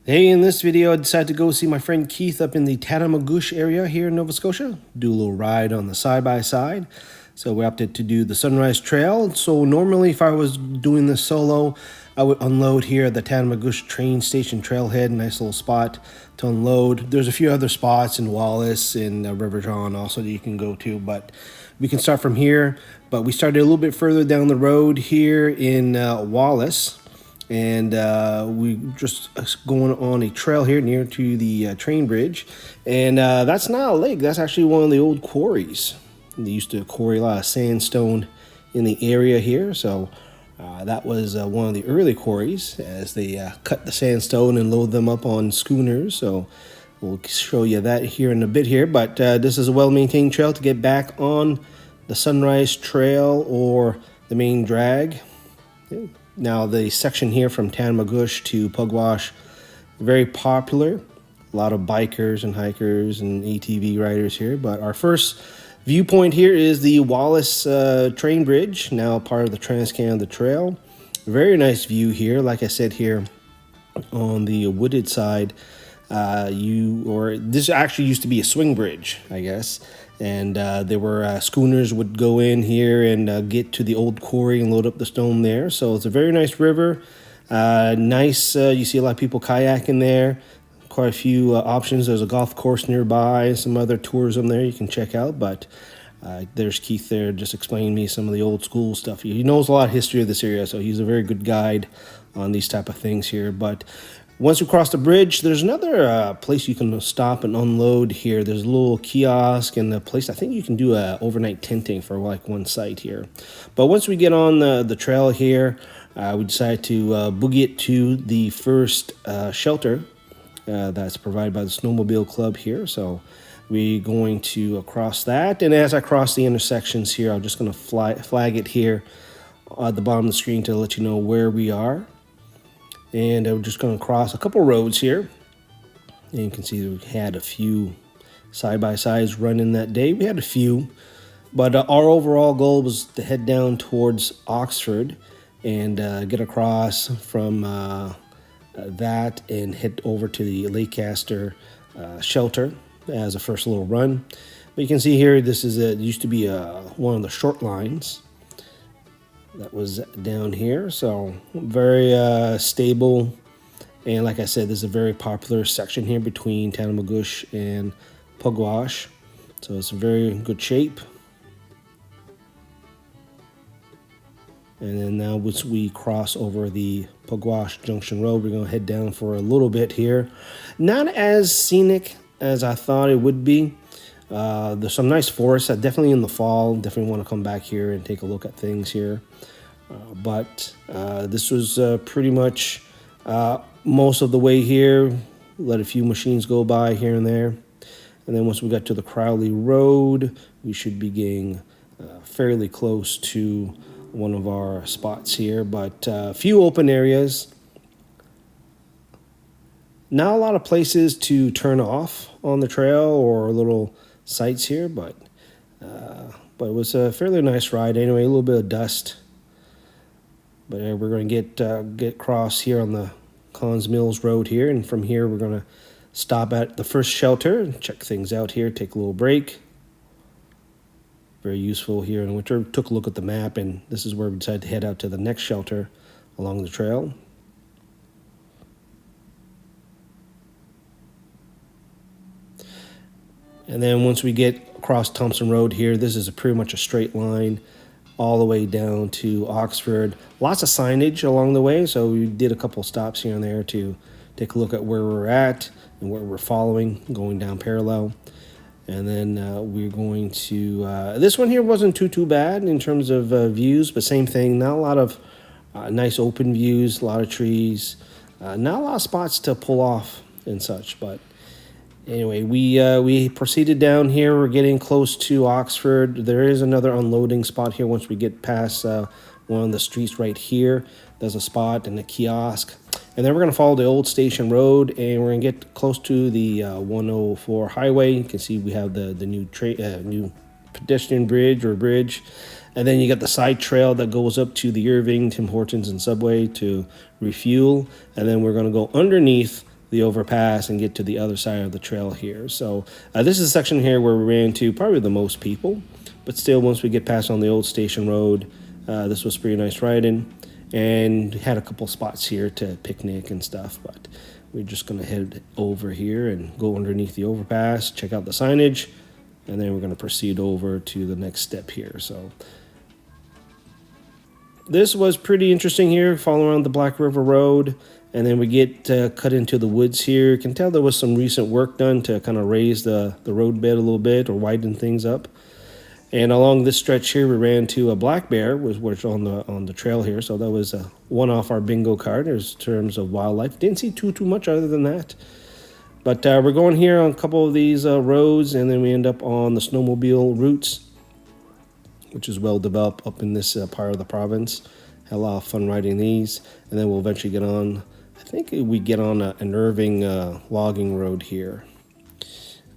Hey, in this video I decided to go see my friend Keith up in the Tatamagouche area here in Nova Scotia. Do a little ride on the side-by-side. So we opted to do the Sunrise Trail. So normally if I was doing this solo, I would unload here at the Tatamagouche Train Station Trailhead. Nice little spot to unload. There's a few other spots in Wallace and River John also that you can go to, but we can start from here. But we started a little bit further down the road here in Wallace. And we just going on a trail here near to the train bridge. And that's not a lake. That's actually one of the old quarries. They used to quarry a lot of sandstone in the area here. So that was one of the early quarries as they cut the sandstone and load them up on schooners. So we'll show you that here in a bit here. But this is a well-maintained trail to get back on the Sunrise Trail or the main drag. Yeah. Now the section here from Tatamagouche to Pugwash, very popular. A lot of bikers and hikers and ATV riders here. But our first viewpoint here is the Wallace train bridge, now part of the Trans-Canada Trail. Very nice view here. Like I said here on the wooded side, this actually used to be a swing bridge, I guess. And there were schooners would go in here and get to the old quarry and load up the stone there. So it's a very nice river. Nice, you see a lot of people kayaking there. Quite a few options. There's a golf course nearby, some other tourism there you can check out. But there's Keith there just explaining me some of the old school stuff. He knows a lot of history of this area, so he's a very good guide on these type of things here. But once you cross the bridge, there's another place you can stop and unload here. There's a little kiosk and a place, I think you can do overnight tenting for like one site here. But once we get on the trail here, we decide to boogie it to the first shelter that's provided by the Snowmobile Club here. So we're going to cross that. And as I cross the intersections here, I'm just going to flag it here at the bottom of the screen to let you know where we are. And we're just going to cross a couple roads here. And you can see we had a few side-by-sides running that day. We had a few. But our overall goal was to head down towards Oxford and get across from that and head over to the Leicester Shelter as a first little run. But you can see here, this is it used to be one of the short lines that was down here. So very stable, and like I said, this is a very popular section here between Tatamagouche and Pugwash, so it's in very good shape. And then now once we cross over the Pugwash Junction Road, we're going to head down for a little bit here. Not as scenic as I thought it would be. There's some nice forests. Definitely in the fall, definitely want to come back here and take a look at things here. But this was pretty much most of the way here. Let a few machines go by here and there. And then once we got to the Crowley Road, we should be getting fairly close to one of our spots here. But a few open areas. Not a lot of places to turn off on the trail or little sites here, but it was a fairly nice ride anyway. A little bit of dust, but we're going to get across here on the Collins Mills Road here, and from here we're going to stop at the first shelter and check things out here, take a little break. Very useful here in winter. Took a look at the map, and this is where we decided to head out to the next shelter along the trail. And then once we get across Thompson Road here, this is pretty much a straight line all the way down to Oxford. Lots of signage along the way, so we did a couple stops here and there to take a look at where we're at and where we're following, going down parallel. And then we're going to... this one here wasn't too bad in terms of views, but same thing. Not a lot of nice open views, a lot of trees. Not a lot of spots to pull off and such, but... Anyway, we proceeded down here. We're getting close to Oxford. There is another unloading spot here once we get past one of the streets right here. There's a spot and a kiosk. And then we're going to follow the old station road, and we're going to get close to the 104 highway. You can see we have the new pedestrian bridge or bridge And then you got the side trail that goes up to the Irving, Tim Hortons, and Subway to refuel. And then we're going to go underneath the overpass and get to the other side of the trail here. So this is a section here where we ran into probably the most people. But still, once we get past on the old station road, this was pretty nice riding. And had a couple spots here to picnic and stuff. But we're just going to head over here and go underneath the overpass, check out the signage. And then we're going to proceed over to the next step here. So this was pretty interesting here, following around the Black River Road, and then we get cut into the woods here. You can tell there was some recent work done to kind of raise the road bed a little bit or widen things up. And along this stretch here, we ran to a black bear, which on the trail here. So that was one off our bingo card in terms of wildlife. Didn't see too much other than that. But we're going here on a couple of these roads, and then we end up on the Snowmobile Routes, which is well developed up in this part of the province. Had a lot of fun riding these. And then we'll eventually get on, I think we get on an Irving logging road here.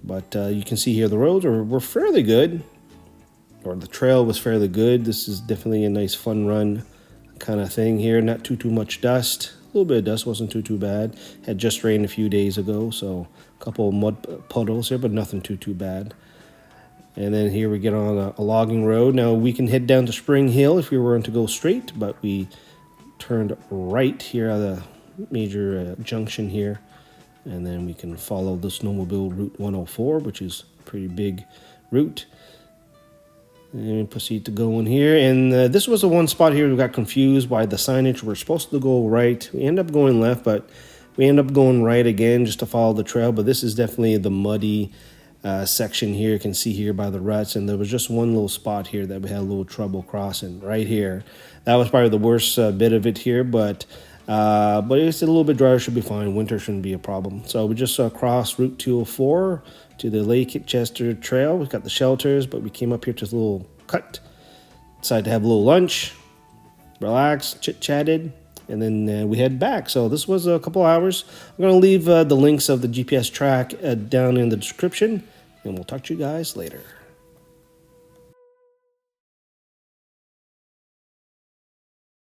But you can see here the roads were fairly good, or the trail was fairly good. This is definitely a nice fun run kind of thing here. Not too much dust. A little bit of dust, wasn't too bad. Had just rained a few days ago, so a couple of mud puddles here, but nothing too bad. And then here we get on a logging road. Now we can head down to Spring Hill if we were to go straight, but we turned right here at the major junction here. And then we can follow the Snowmobile Route 104, which is a pretty big route. And we proceed to go in here. And this was the one spot here we got confused by the signage. We're supposed to go right. We end up going left, but we end up going right again just to follow the trail. But this is definitely the muddy section here. You can see here by the ruts, and there was just one little spot here that we had a little trouble crossing right here. That was probably the worst bit of it here, but it's a little bit drier, should be fine. Winter shouldn't be a problem. So we just crossed Route 204 to the Leicester Shelter Trail. We got the shelters, but we came up here to this little cut. Decided to have a little lunch, relax, chit-chatted, and then we head back. So this was a couple hours. I'm going to leave the links of the GPS track down in the description, and we'll talk to you guys later.